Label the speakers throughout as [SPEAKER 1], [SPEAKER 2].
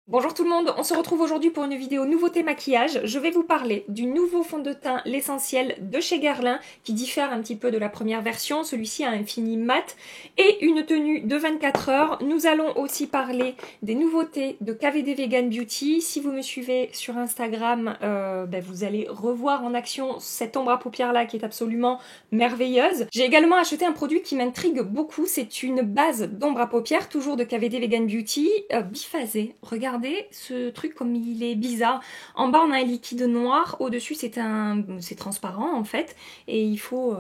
[SPEAKER 1] Bonjour tout le monde, on se retrouve aujourd'hui pour une vidéo nouveauté maquillage. Je vais vous parler du nouveau fond de teint L'Essentiel de chez Guerlain qui diffère un petit peu de la première version. Celui-ci a un fini mat et une tenue de 24 heures. Nous allons aussi parler des nouveautés de KVD Vegan Beauty. Si vous me suivez sur Instagram, vous allez revoir en action cette ombre à paupières là qui est absolument merveilleuse. J'ai également acheté un produit qui m'intrigue beaucoup. C'est une base d'ombre à paupières, toujours de KVD Vegan Beauty, biphasée. Regardez ce truc comme il est bizarre. En bas on a un liquide noir, au-dessus c'est transparent en fait, et il faut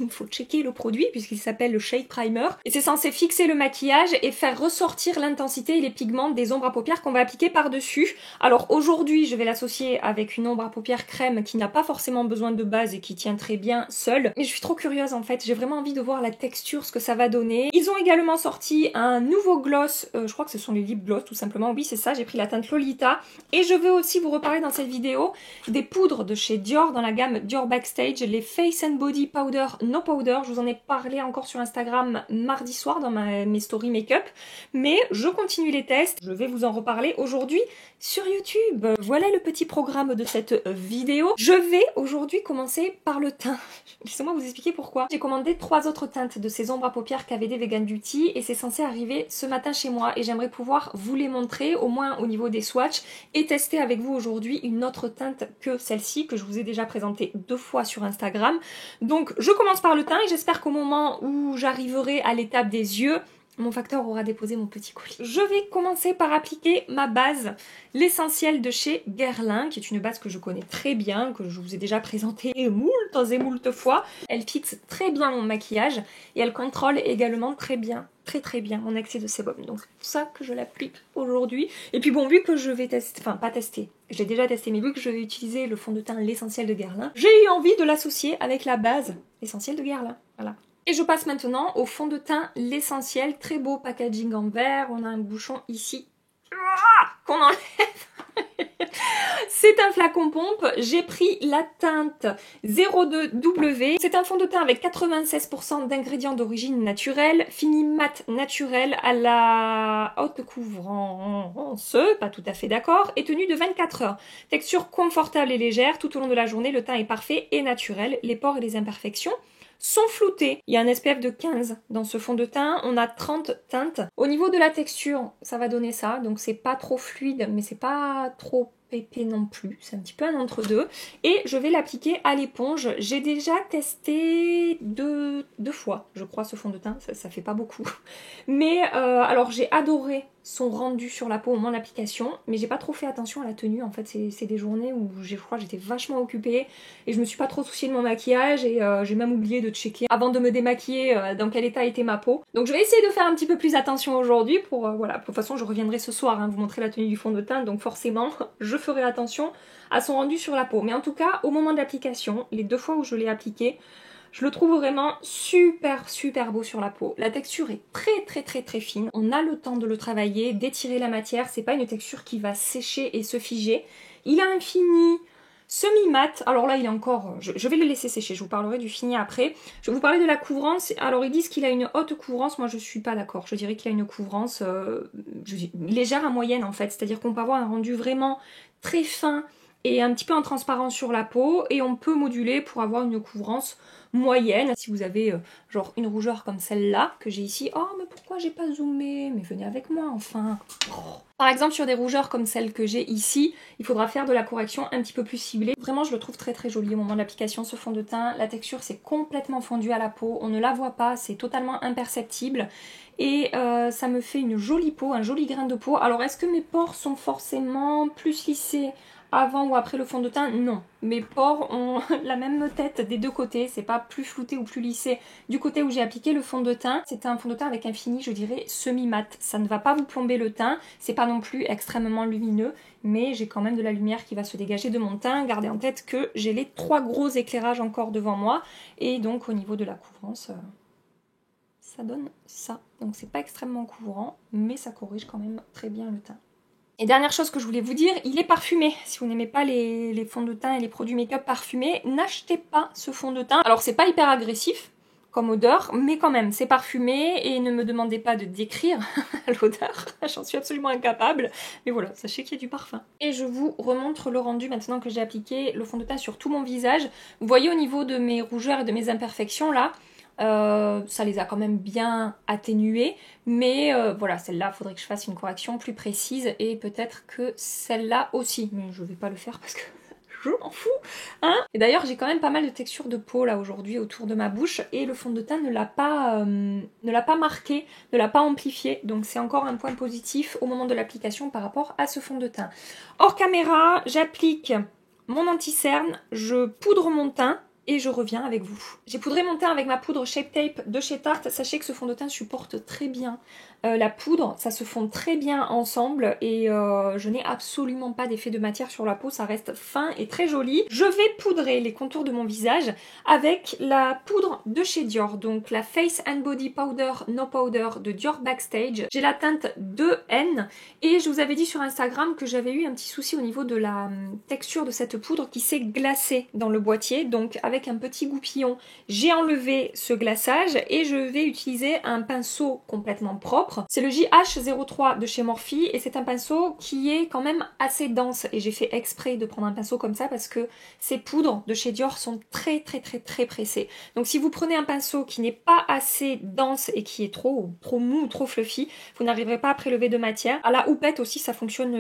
[SPEAKER 1] il faut checker le produit puisqu'il s'appelle le Shade Primer et c'est censé fixer le maquillage et faire ressortir l'intensité et les pigments des ombres à paupières qu'on va appliquer par-dessus. Alors aujourd'hui je vais l'associer avec une ombre à paupières crème qui n'a pas forcément besoin de base et qui tient très bien seule, mais je suis trop curieuse en fait, j'ai vraiment envie de voir la texture, ce que ça va donner. Ils ont également sorti un nouveau gloss, je crois que ce sont les lip gloss tout simplement, oui c'est ça, j'ai pris la teinte Lolita. Et je veux aussi vous reparler dans cette vidéo des poudres de chez Dior dans la gamme Dior Backstage, les Face and Body Powder No Powder. Je vous en ai parlé encore sur Instagram mardi soir dans mes stories make-up, mais je continue les tests, je vais vous en reparler aujourd'hui sur YouTube. Voilà le petit programme de cette vidéo. Je vais aujourd'hui commencer par le teint. Laissez-moi vous expliquer pourquoi. J'ai commandé 3 autres teintes de ces ombres à paupières KVD Vegan Beauty et c'est censé arriver ce matin chez moi et j'aimerais pouvoir vous les montrer au moins au niveau des swatchs et tester avec vous aujourd'hui une autre teinte que celle-ci que je vous ai déjà présentée 2 fois sur Instagram. Donc je commence par le teint et j'espère qu'au moment où j'arriverai à l'étape des yeux, mon facteur aura déposé mon petit colis. Je vais commencer par appliquer ma base, l'Essentiel de chez Guerlain, qui est une base que je connais très bien, que je vous ai déjà présentée moultes et moultes fois. Elle fixe très bien mon maquillage et elle contrôle également très bien mon excès de sébum. Donc c'est pour ça que je l'applique aujourd'hui. Et puis bon, vu que je vais tester, enfin pas tester, je l'ai déjà testé, mais vu que je vais utiliser le fond de teint L'Essentiel de Guerlain, j'ai eu envie de l'associer avec la base L'Essentiel de Guerlain. Voilà. Et je passe maintenant au fond de teint L'Essentiel, très beau packaging en verre, on a un bouchon ici qu'on enlève. C'est un flacon pompe, j'ai pris la teinte 02W. C'est un fond de teint avec 96% d'ingrédients d'origine naturelle, fini mat naturel à la haute couvrance, pas tout à fait d'accord, et tenue de 24 heures. Texture confortable et légère, tout au long de la journée, le teint est parfait et naturel, les pores et les imperfections sont floutés. Il y a un SPF de 15 dans ce fond de teint, on a 30 teintes. Au niveau de la texture, ça va donner ça, donc c'est pas trop fluide, mais c'est pas trop épais non plus, c'est un petit peu un entre-deux. Et je vais l'appliquer à l'éponge. J'ai déjà testé deux fois, je crois, ce fond de teint, ça fait pas beaucoup. Mais alors j'ai adoré son rendu sur la peau au moment de l'application, mais j'ai pas trop fait attention à la tenue. En fait, c'est des journées où je crois j'étais vachement occupée et je me suis pas trop souciée de mon maquillage et j'ai même oublié de checker avant de me démaquiller dans quel état était ma peau. Donc je vais essayer de faire un petit peu plus attention aujourd'hui pour voilà. De toute façon, je reviendrai ce soir vous montrer la tenue du fond de teint, donc forcément je ferai attention à son rendu sur la peau. Mais en tout cas, au moment de l'application, les 2 fois où je l'ai appliqué, je le trouve vraiment super beau sur la peau. La texture est très fine. On a le temps de le travailler, d'étirer la matière. C'est pas une texture qui va sécher et se figer. Il a un fini semi-mat. Alors là, il est encore... Je vais le laisser sécher. Je vous parlerai du fini après. Je vais vous parler de la couvrance. Alors, ils disent qu'il a une haute couvrance. Moi, je suis pas d'accord. Je dirais qu'il a une couvrance légère à moyenne, en fait. C'est-à-dire qu'on peut avoir un rendu vraiment très fin et un petit peu en transparence sur la peau. Et on peut moduler pour avoir une couvrance moyenne. Si vous avez genre une rougeur comme celle-là que j'ai ici, oh mais pourquoi j'ai pas zoomé? Mais venez avec moi enfin. Oh. Par exemple sur des rougeurs comme celle que j'ai ici, il faudra faire de la correction un petit peu plus ciblée. Vraiment je le trouve très joli au moment de l'application ce fond de teint. La texture c'est complètement fondu à la peau, on ne la voit pas, c'est totalement imperceptible. Et ça me fait une jolie peau, un joli grain de peau. Alors est-ce que mes pores sont forcément plus lissés avant ou après le fond de teint? Non. Mes pores ont la même tête des deux côtés, c'est pas plus flouté ou plus lissé du côté où j'ai appliqué le fond de teint. C'est un fond de teint avec un fini, je dirais, semi-mat. Ça ne va pas vous plomber le teint, c'est pas non plus extrêmement lumineux, mais j'ai quand même de la lumière qui va se dégager de mon teint. Gardez en tête que j'ai les 3 gros éclairages encore devant moi, et donc au niveau de la couvrance, ça donne ça. Donc c'est pas extrêmement couvrant, mais ça corrige quand même très bien le teint. Et dernière chose que je voulais vous dire, il est parfumé. Si vous n'aimez pas les fonds de teint et les produits make-up parfumés, n'achetez pas ce fond de teint. Alors c'est pas hyper agressif comme odeur, mais quand même, c'est parfumé et ne me demandez pas de décrire l'odeur, j'en suis absolument incapable. Mais voilà, sachez qu'il y a du parfum. Et je vous remontre le rendu maintenant que j'ai appliqué le fond de teint sur tout mon visage. Vous voyez au niveau de mes rougeurs et de mes imperfections là, ça les a quand même bien atténuées, mais voilà, celle-là, il faudrait que je fasse une correction plus précise et peut-être que celle-là aussi, mais je vais pas le faire parce que je m'en fous, hein. Et d'ailleurs, j'ai quand même pas mal de texture de peau là aujourd'hui autour de ma bouche et le fond de teint ne l'a pas marqué, ne l'a pas amplifié, donc c'est encore un point positif au moment de l'application par rapport à ce fond de teint. Hors caméra, j'applique mon anti-cerne, je poudre mon teint et je reviens avec vous. J'ai poudré mon teint avec ma poudre Shape Tape de chez Tarte. Sachez que ce fond de teint supporte très bien la poudre, ça se fond très bien ensemble et je n'ai absolument pas d'effet de matière sur la peau, ça reste fin et très joli. Je vais poudrer les contours de mon visage avec la poudre de chez Dior, donc la Face and Body Powder No Powder de Dior Backstage. J'ai la teinte 2N et je vous avais dit sur Instagram que j'avais eu un petit souci au niveau de la texture de cette poudre qui s'est glacée dans le boîtier, donc avec un petit goupillon, j'ai enlevé ce glaçage et je vais utiliser un pinceau complètement propre. C'est le JH03 de chez Morphe et c'est un pinceau qui est quand même assez dense et j'ai fait exprès de prendre un pinceau comme ça parce que ces poudres de chez Dior sont très pressées. Donc si vous prenez un pinceau qui n'est pas assez dense et qui est trop mou ou trop fluffy, vous n'arriverez pas à prélever de matière. À la houppette aussi ça fonctionne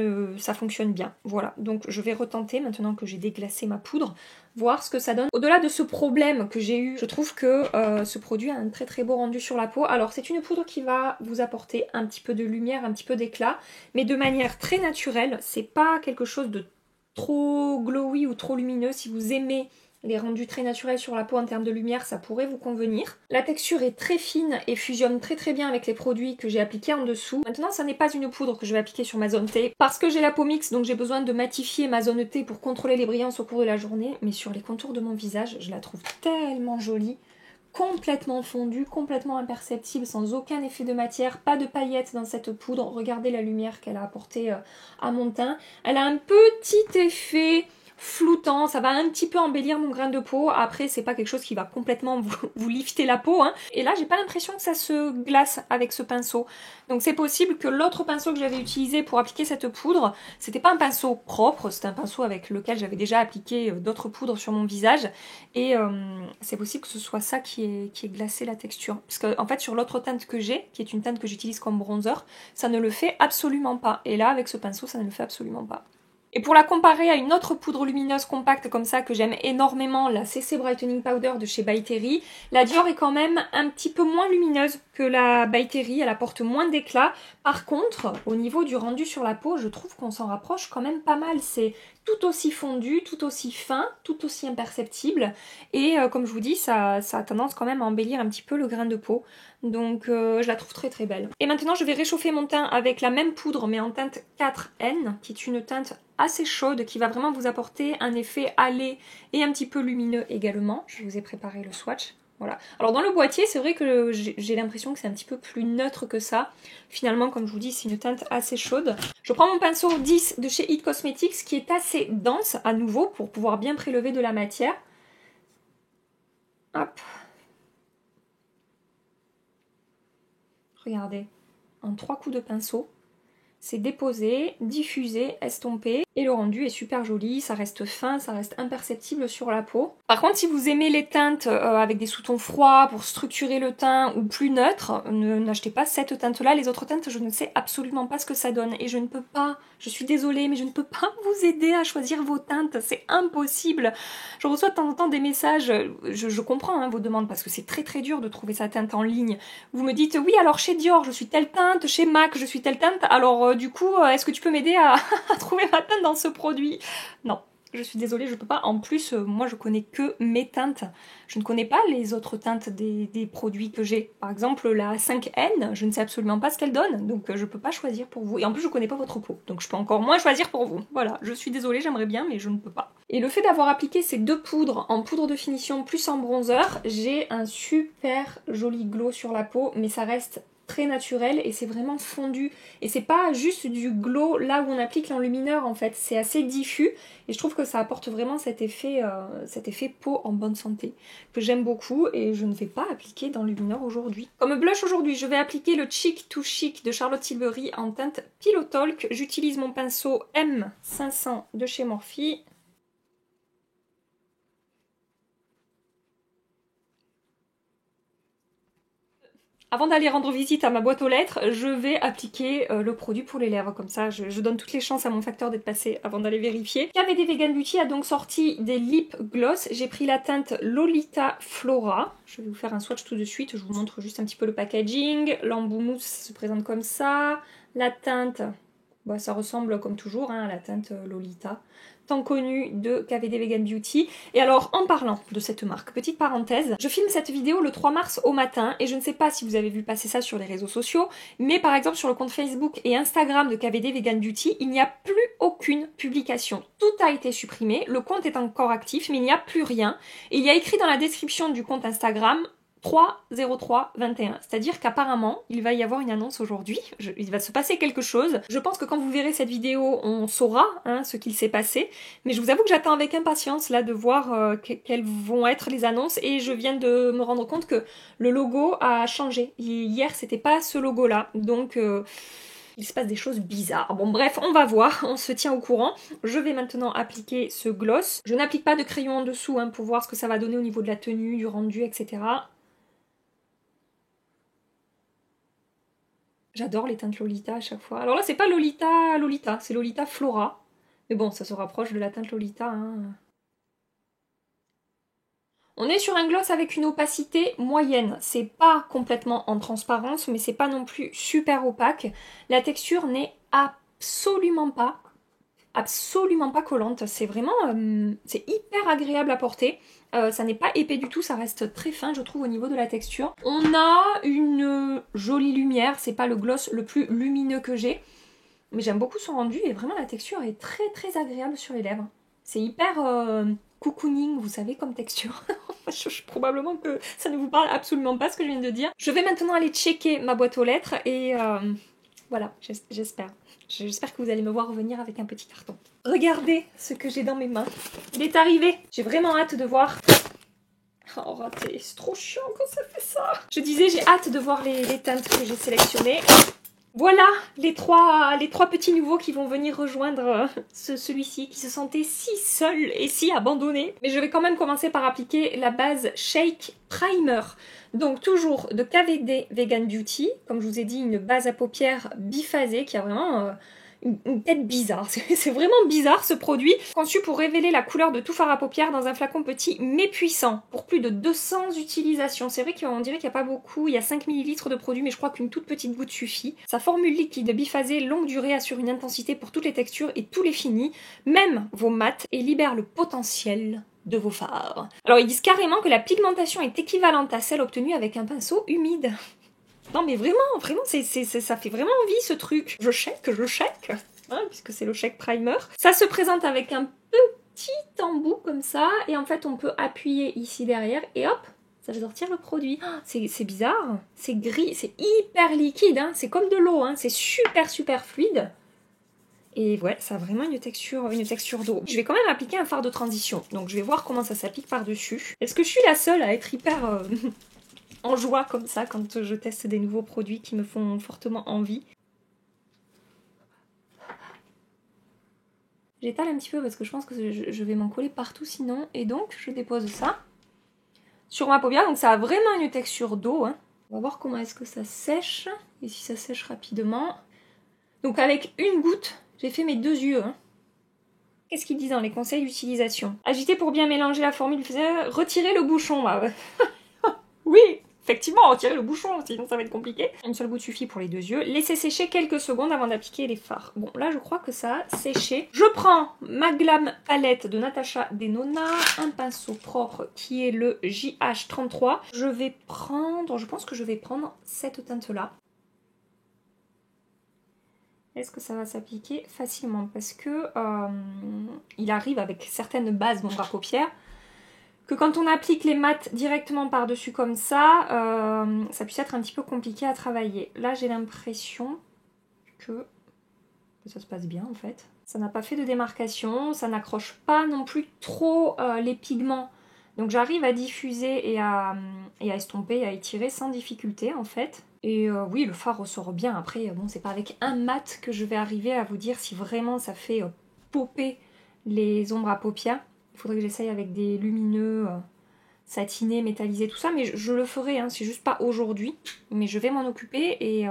[SPEAKER 1] bien. Voilà, donc je vais retenter maintenant que j'ai déglacé ma poudre, voir ce que ça donne. Au-delà de ce problème que j'ai eu, je trouve que ce produit a un très beau rendu sur la peau. Alors c'est une poudre qui va vous apporter un petit peu de lumière, un petit peu d'éclat, mais de manière très naturelle. C'est pas quelque chose de trop glowy ou trop lumineux. Si vous aimez les rendus très naturels sur la peau en termes de lumière, ça pourrait vous convenir. La texture est très fine et fusionne très bien avec les produits que j'ai appliqués en dessous. Maintenant, ça n'est pas une poudre que je vais appliquer sur ma zone T, parce que j'ai la peau mixte, donc j'ai besoin de matifier ma zone T pour contrôler les brillances au cours de la journée, mais sur les contours de mon visage, je la trouve tellement jolie, complètement fondue, complètement imperceptible, sans aucun effet de matière, pas de paillettes dans cette poudre. Regardez la lumière qu'elle a apportée à mon teint. Elle a un petit effet floutant, ça va un petit peu embellir mon grain de peau. Après, c'est pas quelque chose qui va complètement vous lifter la peau, hein. Et là, j'ai pas l'impression que ça se glace avec ce pinceau. Donc c'est possible que l'autre pinceau que j'avais utilisé pour appliquer cette poudre, c'était pas un pinceau propre, c'était un pinceau avec lequel j'avais déjà appliqué d'autres poudres sur mon visage. Et c'est possible que ce soit ça qui ait glacé la texture. Parce que en fait, sur l'autre teinte que j'ai, qui est une teinte que j'utilise comme bronzer, ça ne le fait absolument pas. Et là, avec ce pinceau, ça ne le fait absolument pas. Et pour la comparer à une autre poudre lumineuse compacte comme ça que j'aime énormément, la CC Brightening Powder de chez By Terry, la Dior est quand même un petit peu moins lumineuse que la By Terry, elle apporte moins d'éclat. Par contre, au niveau du rendu sur la peau, je trouve qu'on s'en rapproche quand même pas mal. C'est tout aussi fondu, tout aussi fin, tout aussi imperceptible. Et comme je vous dis, ça a tendance quand même à embellir un petit peu le grain de peau. Donc je la trouve très belle. Et maintenant, je vais réchauffer mon teint avec la même poudre, mais en teinte 4N, qui est une teinte assez chaude, qui va vraiment vous apporter un effet hâlé et un petit peu lumineux également. Je vous ai préparé le swatch. Voilà. Alors dans le boîtier, c'est vrai que j'ai l'impression que c'est un petit peu plus neutre que ça. Finalement, comme je vous dis, c'est une teinte assez chaude. Je prends mon pinceau 10 de chez It Cosmetics qui est assez dense à nouveau pour pouvoir bien prélever de la matière. Hop. Regardez, en 3 coups de pinceau. C'est déposé, diffusé, estompé et le rendu est super joli, ça reste fin, ça reste imperceptible sur la peau. Par contre, si vous aimez les teintes avec des sous-tons froids pour structurer le teint ou plus neutre, n'achetez pas cette teinte-là. Les autres teintes, je ne sais absolument pas ce que ça donne et je ne peux pas, je suis désolée, mais je ne peux pas vous aider à choisir vos teintes, c'est impossible. Je reçois de temps en temps des messages, je comprends hein, vos demandes parce que c'est très dur de trouver sa teinte en ligne. Vous me dites, oui alors chez Dior, je suis telle teinte, chez MAC, je suis telle teinte, alors du coup, est-ce que tu peux m'aider à trouver ma teinte dans ce produit? Non, je suis désolée, je peux pas. En plus, moi, je connais que mes teintes. Je ne connais pas les autres teintes des produits que j'ai. Par exemple, la 5N, je ne sais absolument pas ce qu'elle donne, donc je peux pas choisir pour vous. Et en plus, je connais pas votre peau, donc je peux encore moins choisir pour vous. Voilà, je suis désolée, j'aimerais bien, mais je ne peux pas. Et le fait d'avoir appliqué ces deux poudres, en poudre de finition plus en bronzer, j'ai un super joli glow sur la peau, mais ça reste très naturel et c'est vraiment fondu. Et c'est pas juste du glow là où on applique l'enlumineur en fait, c'est assez diffus et je trouve que ça apporte vraiment cet effet peau en bonne santé que j'aime beaucoup et je ne vais pas appliquer d'enlumineur aujourd'hui. Comme blush aujourd'hui, je vais appliquer le Cheek to Chic de Charlotte Tilbury en teinte Pillow Talk. J'utilise mon pinceau M500 de chez Morphe. Avant d'aller rendre visite à ma boîte aux lettres, je vais appliquer le produit pour les lèvres. Comme ça, je donne toutes les chances à mon facteur d'être passé avant d'aller vérifier. KVD Vegan Beauty a donc sorti des lip gloss. J'ai pris la teinte Lolita Flora. Je vais vous faire un swatch tout de suite. Je vous montre juste un petit peu le packaging. L'embout mousse se présente comme ça. La teinte, bah, ça ressemble comme toujours à la teinte Lolita, tant connue de KVD Vegan Beauty. Et alors, en parlant de cette marque, petite parenthèse, je filme cette vidéo le 3 mars au matin et je ne sais pas si vous avez vu passer ça sur les réseaux sociaux, mais par exemple sur le compte Facebook et Instagram de KVD Vegan Beauty, il n'y a plus aucune publication. Tout a été supprimé, le compte est encore actif, mais il n'y a plus rien. Et il y a écrit dans la description du compte Instagram 3-03-21. C'est-à-dire qu'apparemment, il va y avoir une annonce aujourd'hui, il va se passer quelque chose. Je pense que quand vous verrez cette vidéo, on saura ce qu'il s'est passé. Mais je vous avoue que j'attends avec impatience là de voir quelles vont être les annonces. Et je viens de me rendre compte que le logo a changé. Hier, c'était pas ce logo-là. Donc... il se passe des choses bizarres. Bon bref, on va voir, on se tient au courant. Je vais maintenant appliquer ce gloss. Je n'applique pas de crayon en dessous pour voir ce que ça va donner au niveau de la tenue, du rendu, etc. J'adore les teintes Lolita à chaque fois. Alors là, c'est pas Lolita, c'est Lolita Flora. Mais bon, ça se rapproche de la teinte Lolita. On est sur un gloss avec une opacité moyenne. C'est pas complètement en transparence, mais c'est pas non plus super opaque. La texture n'est absolument pas collante. C'est vraiment... c'est hyper agréable à porter. Ça n'est pas épais du tout, ça reste très fin je trouve au niveau de la texture. On a une jolie lumière, c'est pas le gloss le plus lumineux que j'ai, mais j'aime beaucoup son rendu et vraiment la texture est très très agréable sur les lèvres. C'est hyper cocooning, vous savez, comme texture. Probablement que ça ne vous parle absolument pas ce que je viens de dire. Je vais maintenant aller checker ma boîte aux lettres et voilà, j'espère. J'espère que vous allez me voir revenir avec un petit carton. Regardez ce que j'ai dans mes mains. Il est arrivé. J'ai vraiment hâte de voir. Oh, raté. C'est trop chiant quand ça fait ça. Je disais, j'ai hâte de voir les teintes que j'ai sélectionnées. Voilà les trois petits nouveaux qui vont venir rejoindre celui-ci qui se sentait si seul et si abandonné. Mais je vais quand même commencer par appliquer la base Shake Primer. Donc toujours de KVD Vegan Beauty, comme je vous ai dit, une base à paupières biphasée qui a vraiment une tête bizarre. C'est vraiment bizarre ce produit, conçu pour révéler la couleur de tout fard à paupières dans un flacon petit mais puissant, pour plus de 200 utilisations. C'est vrai qu'on dirait qu'il n'y a pas beaucoup, il y a 5 ml de produit, mais je crois qu'une toute petite goutte suffit. Sa formule liquide biphasée longue durée assure une intensité pour toutes les textures et tous les finis, même vos mats, et libère le potentiel de vos fards. Alors ils disent carrément que la pigmentation est équivalente à celle obtenue avec un pinceau humide. Non mais vraiment, ça fait vraiment envie ce truc. Je check, puisque c'est le Shake Primer. Ça se présente avec un petit embout comme ça, et en fait on peut appuyer ici derrière, et hop, ça sortir le produit. Oh, c'est bizarre, c'est gris, c'est hyper liquide, c'est comme de l'eau, c'est super fluide. Et ouais, ça a vraiment une texture d'eau. Je vais quand même appliquer un fard de transition, donc je vais voir comment ça s'applique par-dessus. Est-ce que je suis la seule à être hyper en joie comme ça quand je teste des nouveaux produits qui me font fortement envie? J'étale un petit peu parce que je pense que je vais m'en coller partout sinon. Et donc, je dépose ça sur ma paupière. Donc ça a vraiment une texture d'eau. On va voir comment est-ce que ça sèche. Et si ça sèche rapidement. Donc avec une goutte, j'ai fait mes 2 yeux. Qu'est-ce qu'ils disent dans les conseils d'utilisation? Agiter pour bien mélanger la formule. Retirer le bouchon. Oui, effectivement, retirer le bouchon, sinon ça va être compliqué. Une seule goutte suffit pour les 2 yeux. Laissez sécher quelques secondes avant d'appliquer les fards. Bon, là, je crois que ça a séché. Je prends ma Glam palette de Natasha Denona, un pinceau propre qui est le JH33. Je pense que je vais prendre cette teinte-là. Est-ce que ça va s'appliquer facilement? Parce que il arrive avec certaines bases d'ombre à paupières que quand on applique les mats directement par-dessus comme ça puisse être un petit peu compliqué à travailler. Là, j'ai l'impression que ça se passe bien en fait. Ça n'a pas fait de démarcation, ça n'accroche pas non plus trop les pigments. Donc j'arrive à diffuser et à estomper, à étirer sans difficulté en fait. Et oui, le fard ressort bien. Après, bon, c'est pas avec un mat que je vais arriver à vous dire si vraiment ça fait popper les ombres à paupières. Il faudrait que j'essaye avec des lumineux satinés, métallisés, tout ça. Mais je le ferai, hein, c'est juste pas aujourd'hui. Mais je vais m'en occuper et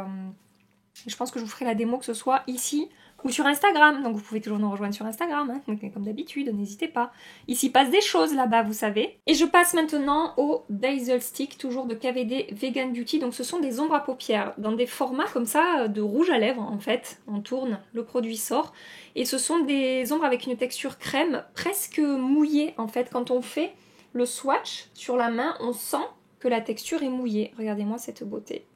[SPEAKER 1] je pense que je vous ferai la démo que ce soit ici ou sur Instagram. Donc vous pouvez toujours nous rejoindre sur Instagram, hein, comme d'habitude, n'hésitez pas. Ici passe des choses là-bas, vous savez. Et je passe maintenant au Basil Stick, toujours de KVD Vegan Beauty. Donc ce sont des ombres à paupières dans des formats comme ça, de rouge à lèvres en fait. On tourne, le produit sort. Et ce sont des ombres avec une texture crème presque mouillée en fait. Quand on fait le swatch sur la main, on sent que la texture est mouillée. Regardez-moi cette beauté.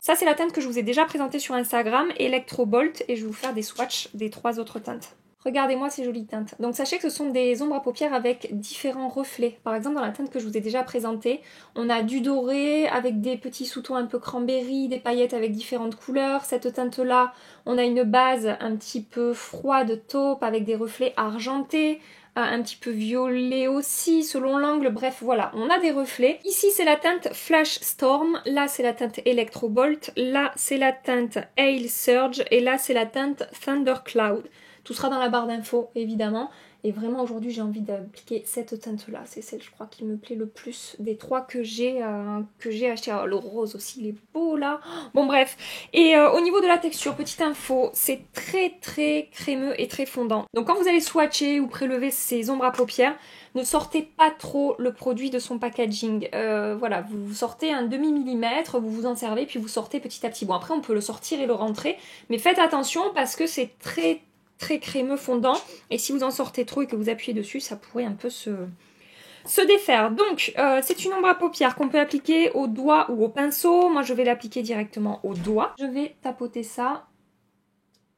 [SPEAKER 1] Ça, c'est la teinte que je vous ai déjà présentée sur Instagram, Electrobolt, et je vais vous faire des swatchs des 3 autres teintes. Regardez-moi ces jolies teintes. Donc sachez que ce sont des ombres à paupières avec différents reflets. Par exemple, dans la teinte que je vous ai déjà présentée, on a du doré avec des petits sous-tons un peu cranberry, des paillettes avec différentes couleurs. Cette teinte-là, on a une base un petit peu froide taupe avec des reflets argentés. Un petit peu violet aussi selon l'angle, bref voilà, on a des reflets. Ici c'est la teinte Flash Storm, là c'est la teinte Electrobolt, là c'est la teinte Hail Surge et là c'est la teinte Thunder Cloud. Tout sera dans la barre d'infos évidemment. Et vraiment aujourd'hui j'ai envie d'appliquer cette teinte là, c'est celle je crois qui me plaît le plus des 3 que j'ai acheté. Oh, le rose aussi il est beau là. Bon bref, et au niveau de la texture, petite info, c'est très très crémeux et très fondant. Donc quand vous allez swatcher ou prélever ces ombres à paupières, ne sortez pas trop le produit de son packaging. Voilà, vous sortez un demi-millimètre, vous vous en servez puis vous sortez petit à petit. Bon après on peut le sortir et le rentrer, mais faites attention parce que c'est très crémeux fondant et si vous en sortez trop et que vous appuyez dessus ça pourrait un peu se défaire. Donc c'est une ombre à paupières qu'on peut appliquer au doigt ou au pinceau. Moi je vais l'appliquer directement au doigt. Je vais tapoter ça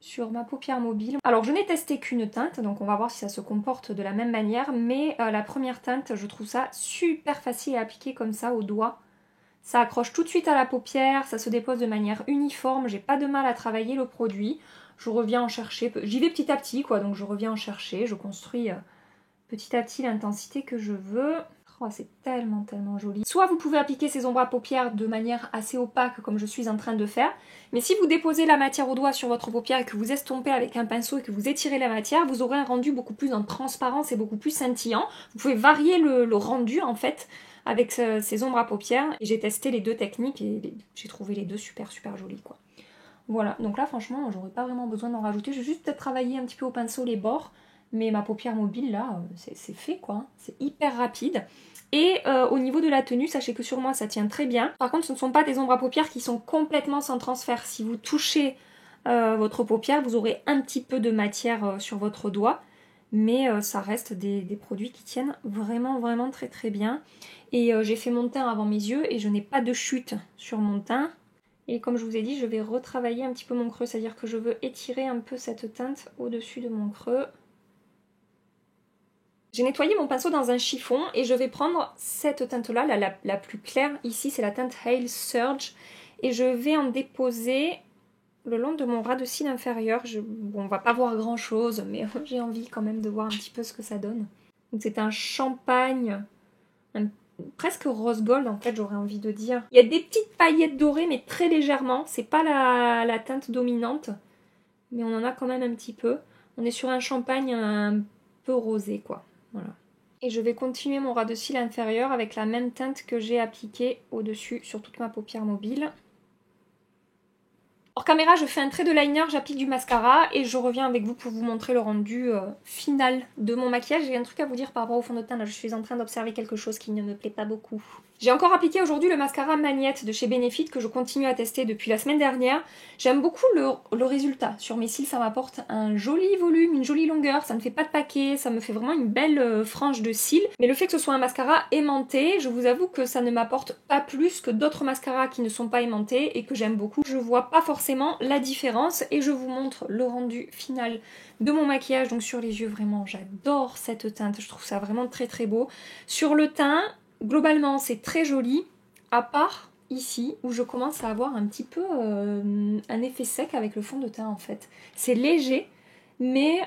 [SPEAKER 1] sur ma paupière mobile. Alors je n'ai testé qu'une teinte donc on va voir si ça se comporte de la même manière, mais la première teinte je trouve ça super facile à appliquer comme ça au doigt. Ça accroche tout de suite à la paupière, ça se dépose de manière uniforme, j'ai pas de mal à travailler le produit. Je reviens en chercher, j'y vais petit à petit quoi, donc je reviens en chercher, je construis petit à petit l'intensité que je veux. Oh, c'est tellement joli. Soit vous pouvez appliquer ces ombres à paupières de manière assez opaque comme je suis en train de faire, mais si vous déposez la matière au doigt sur votre paupière et que vous estompez avec un pinceau et que vous étirez la matière, vous aurez un rendu beaucoup plus en transparence et beaucoup plus scintillant. Vous pouvez varier le rendu en fait avec ces ombres à paupières. Et j'ai testé les 2 techniques et j'ai trouvé les 2 super jolis quoi. Voilà, donc là franchement j'aurais pas vraiment besoin d'en rajouter, je vais juste peut-être travailler un petit peu au pinceau les bords, mais ma paupière mobile là c'est fait quoi, c'est hyper rapide. Et au niveau de la tenue, sachez que sur moi ça tient très bien. Par contre ce ne sont pas des ombres à paupières qui sont complètement sans transfert. Si vous touchez votre paupière, vous aurez un petit peu de matière sur votre doigt, mais ça reste des produits qui tiennent vraiment très bien. Et j'ai fait mon teint avant mes yeux et je n'ai pas de chute sur mon teint. Et comme je vous ai dit, je vais retravailler un petit peu mon creux, c'est-à-dire que je veux étirer un peu cette teinte au-dessus de mon creux. J'ai nettoyé mon pinceau dans un chiffon et je vais prendre cette teinte-là, la plus claire. Ici, c'est la teinte Hail Surge. Et je vais en déposer le long de mon ras de cils inférieur. Bon, on va pas voir grand-chose, mais j'ai envie quand même de voir un petit peu ce que ça donne. Donc c'est un champagne, presque rose gold en fait, j'aurais envie de dire. Il y a des petites paillettes dorées mais très légèrement, c'est pas la teinte dominante, mais on en a quand même un petit peu. On est sur un champagne un peu rosé quoi, voilà. Et je vais continuer mon ras de cils inférieur avec la même teinte que j'ai appliquée au-dessus sur toute ma paupière mobile. Hors caméra, je fais un trait de liner, j'applique du mascara et je reviens avec vous pour vous montrer le rendu final de mon maquillage. J'ai un truc à vous dire par rapport au fond de teint, là je suis en train d'observer quelque chose qui ne me plaît pas beaucoup. J'ai encore appliqué aujourd'hui le mascara Magnette de chez Benefit que je continue à tester depuis la semaine dernière. J'aime beaucoup le résultat. Sur mes cils, ça m'apporte un joli volume, une jolie longueur, ça ne fait pas de paquet, ça me fait vraiment une belle frange de cils. Mais le fait que ce soit un mascara aimanté, je vous avoue que ça ne m'apporte pas plus que d'autres mascaras qui ne sont pas aimantés et que j'aime beaucoup. Je vois pas forcément la différence et je vous montre le rendu final de mon maquillage. Donc sur les yeux, vraiment, j'adore cette teinte. Je trouve ça vraiment très très beau. Sur le teint, globalement, c'est très joli, à part ici, où je commence à avoir un petit peu un effet sec avec le fond de teint, en fait. C'est léger, mais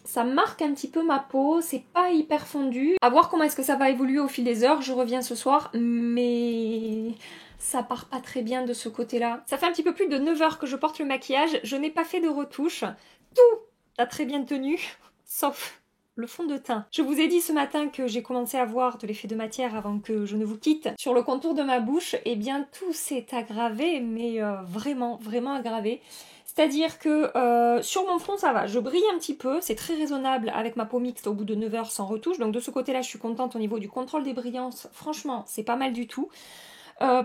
[SPEAKER 1] ça marque un petit peu ma peau, c'est pas hyper fondu. À voir comment est-ce que ça va évoluer au fil des heures, je reviens ce soir, mais ça part pas très bien de ce côté-là. Ça fait un petit peu plus de 9 heures que je porte le maquillage, je n'ai pas fait de retouche. Tout a très bien tenu, sauf le fond de teint. Je vous ai dit ce matin que j'ai commencé à voir de l'effet de matière avant que je ne vous quitte. Sur le contour de ma bouche, et bien tout s'est aggravé, mais vraiment, vraiment aggravé. C'est-à-dire que sur mon front ça va, je brille un petit peu, c'est très raisonnable avec ma peau mixte au bout de 9 heures sans retouche, donc de ce côté-là je suis contente au niveau du contrôle des brillances, franchement c'est pas mal du tout.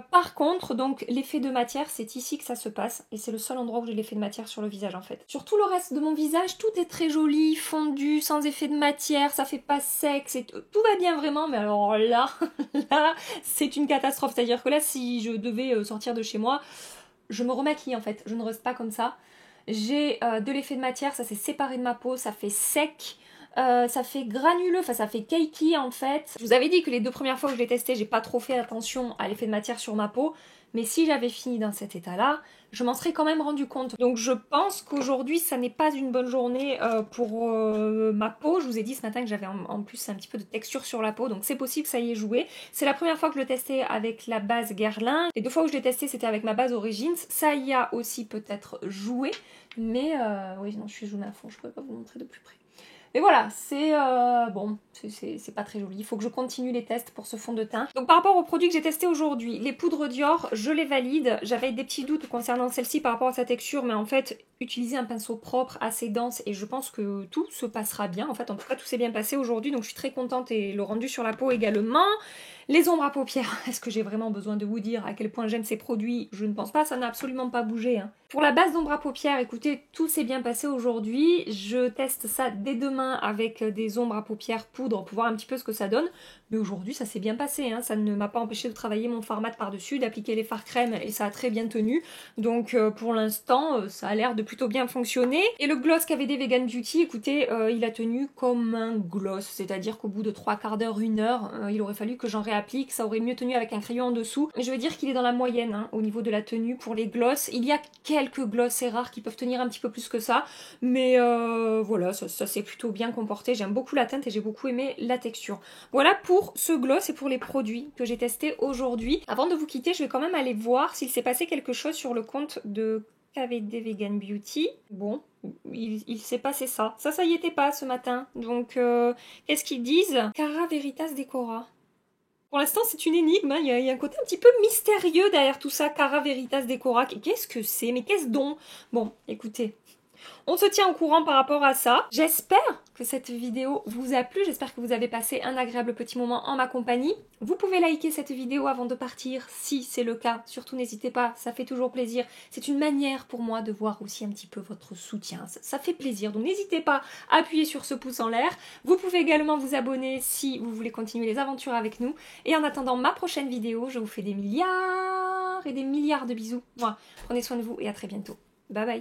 [SPEAKER 1] Par contre, donc l'effet de matière, c'est ici que ça se passe et c'est le seul endroit où j'ai l'effet de matière sur le visage en fait. Sur tout le reste de mon visage, tout est très joli, fondu, sans effet de matière, ça fait pas sec, tout va bien vraiment, mais alors là, là, c'est une catastrophe. C'est-à-dire que là, si je devais sortir de chez moi, je me remaquille en fait, je ne reste pas comme ça. J'ai de l'effet de matière, ça s'est séparé de ma peau, ça fait sec. Ça fait granuleux, enfin ça fait cakey en fait. Je vous avais dit que les 2 premières fois que je l'ai testé, j'ai pas trop fait attention à l'effet de matière sur ma peau, mais si j'avais fini dans cet état-là, je m'en serais quand même rendu compte. Donc je pense qu'aujourd'hui, ça n'est pas une bonne journée pour ma peau. Je vous ai dit ce matin que j'avais en plus un petit peu de texture sur la peau, donc c'est possible que ça y ait joué. C'est la première fois que je le testais avec la base Guerlain. Les 2 fois où je l'ai testé, c'était avec ma base Origins. Ça y a aussi peut-être joué, mais oui, non, je suis zoomée à fond, je pourrais pas vous montrer de plus près. Mais voilà, c'est bon, c'est pas très joli. Il faut que je continue les tests pour ce fond de teint. Donc par rapport aux produits que j'ai testés aujourd'hui, les poudres Dior, je les valide. J'avais des petits doutes concernant celle-ci par rapport à sa texture, mais en fait, utiliser un pinceau propre, assez dense, et je pense que tout se passera bien. En fait, en tout cas, tout s'est bien passé aujourd'hui, donc je suis très contente et le rendu sur la peau également. Les ombres à paupières, est-ce que j'ai vraiment besoin de vous dire à quel point j'aime ces produits? Je ne pense pas, ça n'a absolument pas bougé. Hein. Pour la base d'ombre à paupières, écoutez, tout s'est bien passé aujourd'hui. Je teste ça dès demain avec des ombres à paupières poudre pour voir un petit peu ce que ça donne. Mais aujourd'hui, ça s'est bien passé. Hein. Ça ne m'a pas empêché de travailler mon fard mat par-dessus, d'appliquer les fards crème et ça a très bien tenu. Donc pour l'instant, ça a l'air de plutôt bien fonctionner. Et le gloss KVD Vegan Beauty, écoutez, il a tenu comme un gloss. C'est-à-dire qu'au bout de 3 quarts d'heure, 1 heure, il aurait fallu que j'en réapplique. Ça aurait mieux tenu avec un crayon en dessous. Mais je veux dire qu'il est dans la moyenne hein, au niveau de la tenue pour les gloss. Il y a quelques gloss, c'est rare, qui peuvent tenir un petit peu plus que ça. Mais voilà, ça s'est plutôt bien comporté. J'aime beaucoup la teinte et j'ai beaucoup aimé la texture. Voilà pour ce gloss et pour les produits que j'ai testés aujourd'hui. Avant de vous quitter, je vais quand même aller voir s'il s'est passé quelque chose sur le compte de KVD Vegan Beauty. Bon, il s'est passé ça. Ça y était pas ce matin. Donc, qu'est-ce qu'ils disent? Cara Veritas Decora. Pour l'instant, c'est une énigme. Hein. Il y a un côté un petit peu mystérieux derrière tout ça. Cara Veritas Decora. Qu'est-ce que c'est? Mais qu'est-ce donc? Bon, écoutez. On se tient au courant par rapport à ça. J'espère que cette vidéo vous a plu. J'espère que vous avez passé un agréable petit moment en ma compagnie. Vous pouvez liker cette vidéo avant de partir si c'est le cas. Surtout n'hésitez pas, ça fait toujours plaisir. C'est une manière pour moi de voir aussi un petit peu votre soutien. Ça fait plaisir. Donc n'hésitez pas à appuyer sur ce pouce en l'air. Vous pouvez également vous abonner si vous voulez continuer les aventures avec nous. Et en attendant ma prochaine vidéo, je vous fais des milliards et des milliards de bisous. Prenez soin de vous et à très bientôt. Bye bye.